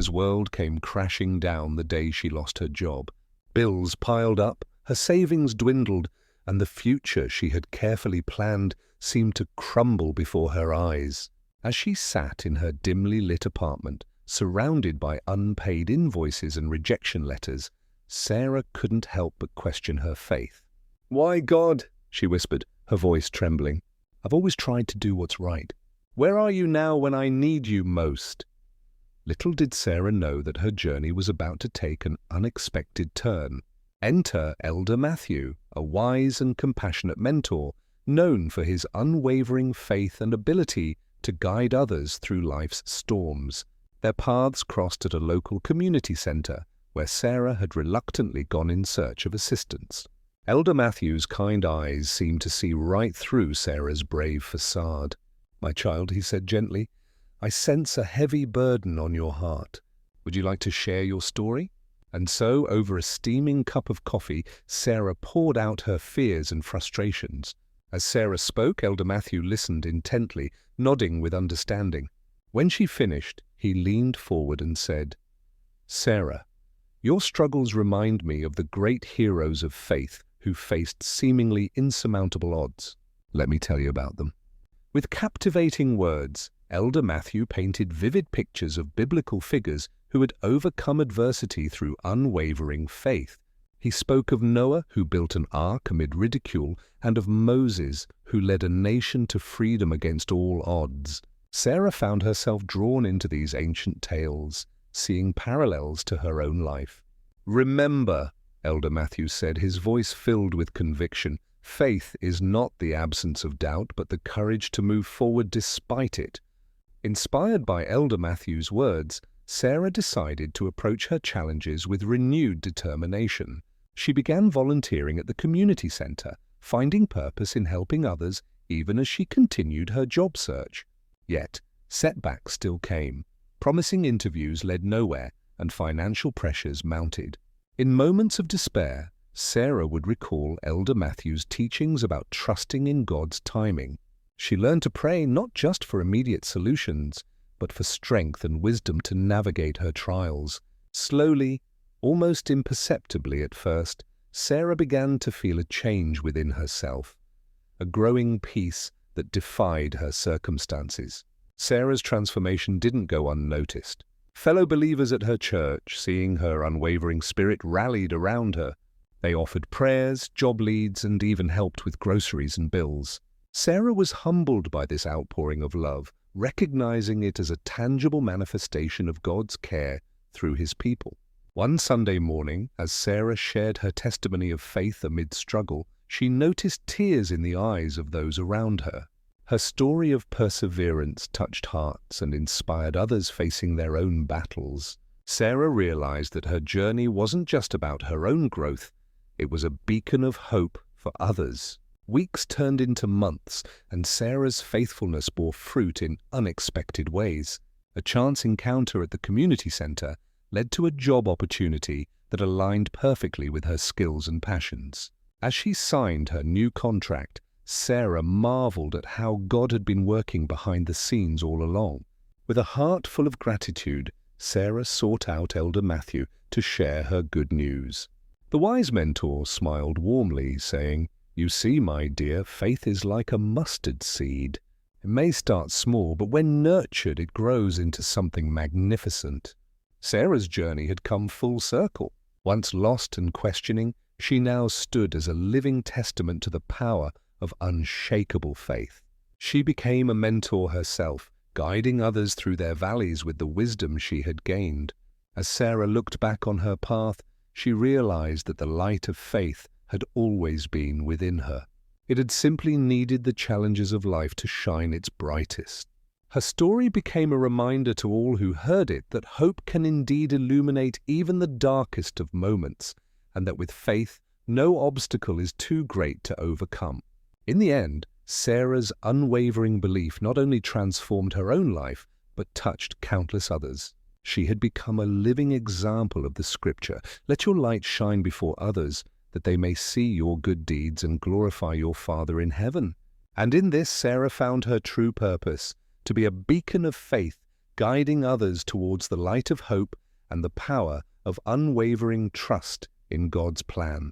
Sarah's world came crashing down the day she lost her job. Bills piled up, her savings dwindled, and the future she had carefully planned seemed to crumble before her eyes. As she sat in her dimly lit apartment, surrounded by unpaid invoices and rejection letters, Sarah couldn't help but question her faith. "Why, God?" she whispered, her voice trembling. "I've always tried to do what's right. Where are you now when I need you most?" Little did Sarah know that her journey was about to take an unexpected turn. Enter Elder Matthew, a wise and compassionate mentor, known for his unwavering faith and ability to guide others through life's storms. Their paths crossed at a local community center, where Sarah had reluctantly gone in search of assistance. Elder Matthew's kind eyes seemed to see right through Sarah's brave facade. "My child," he said gently, "I sense a heavy burden on your heart. Would you like to share your story?" And so, over a steaming cup of coffee, Sarah poured out her fears and frustrations. As Sarah spoke, Elder Matthew listened intently, nodding with understanding. When she finished, he leaned forward and said, "Sarah, your struggles remind me of the great heroes of faith who faced seemingly insurmountable odds. Let me tell you about them." With captivating words, Elder Matthew painted vivid pictures of biblical figures who had overcome adversity through unwavering faith. He spoke of Noah, who built an ark amid ridicule, and of Moses, who led a nation to freedom against all odds. Sarah found herself drawn into these ancient tales, seeing parallels to her own life. "Remember," Elder Matthew said, his voice filled with conviction, "faith is not the absence of doubt, but the courage to move forward despite it." Inspired by Elder Matthew's words, Sarah decided to approach her challenges with renewed determination. She began volunteering at the community center, finding purpose in helping others even as she continued her job search. Yet, setbacks still came. Promising interviews led nowhere, and financial pressures mounted. In moments of despair, Sarah would recall Elder Matthew's teachings about trusting in God's timing. She learned to pray not just for immediate solutions, but for strength and wisdom to navigate her trials. Slowly, almost imperceptibly at first, Sarah began to feel a change within herself, a growing peace that defied her circumstances. Sarah's transformation didn't go unnoticed. Fellow believers at her church, seeing her unwavering spirit, rallied around her. They offered prayers, job leads, and even helped with groceries and bills. Sarah was humbled by this outpouring of love, recognizing it as a tangible manifestation of God's care through His people. One Sunday morning, as Sarah shared her testimony of faith amid struggle, she noticed tears in the eyes of those around her. Her story of perseverance touched hearts and inspired others facing their own battles. Sarah realized that her journey wasn't just about her own growth, it was a beacon of hope for others. Weeks turned into months, and Sarah's faithfulness bore fruit in unexpected ways. A chance encounter at the community center led to a job opportunity that aligned perfectly with her skills and passions. As she signed her new contract, Sarah marveled at how God had been working behind the scenes all along. With a heart full of gratitude, Sarah sought out Elder Matthew to share her good news. The wise mentor smiled warmly, saying, "You see, my dear, faith is like a mustard seed. It may start small, but when nurtured, it grows into something magnificent." Sarah's journey had come full circle. Once lost and questioning, she now stood as a living testament to the power of unshakable faith. She became a mentor herself, guiding others through their valleys with the wisdom she had gained. As Sarah looked back on her path, she realized that the light of faith had always been within her. It had simply needed the challenges of life to shine its brightest. Her story became a reminder to all who heard it that hope can indeed illuminate even the darkest of moments, and that with faith, no obstacle is too great to overcome. In the end, Sarah's unwavering belief not only transformed her own life, but touched countless others. She had become a living example of the Scripture, "Let your light shine before others, that they may see your good deeds and glorify your Father in heaven." And in this, Sarah found her true purpose, to be a beacon of faith guiding others towards the light of hope and the power of unwavering trust in God's plan.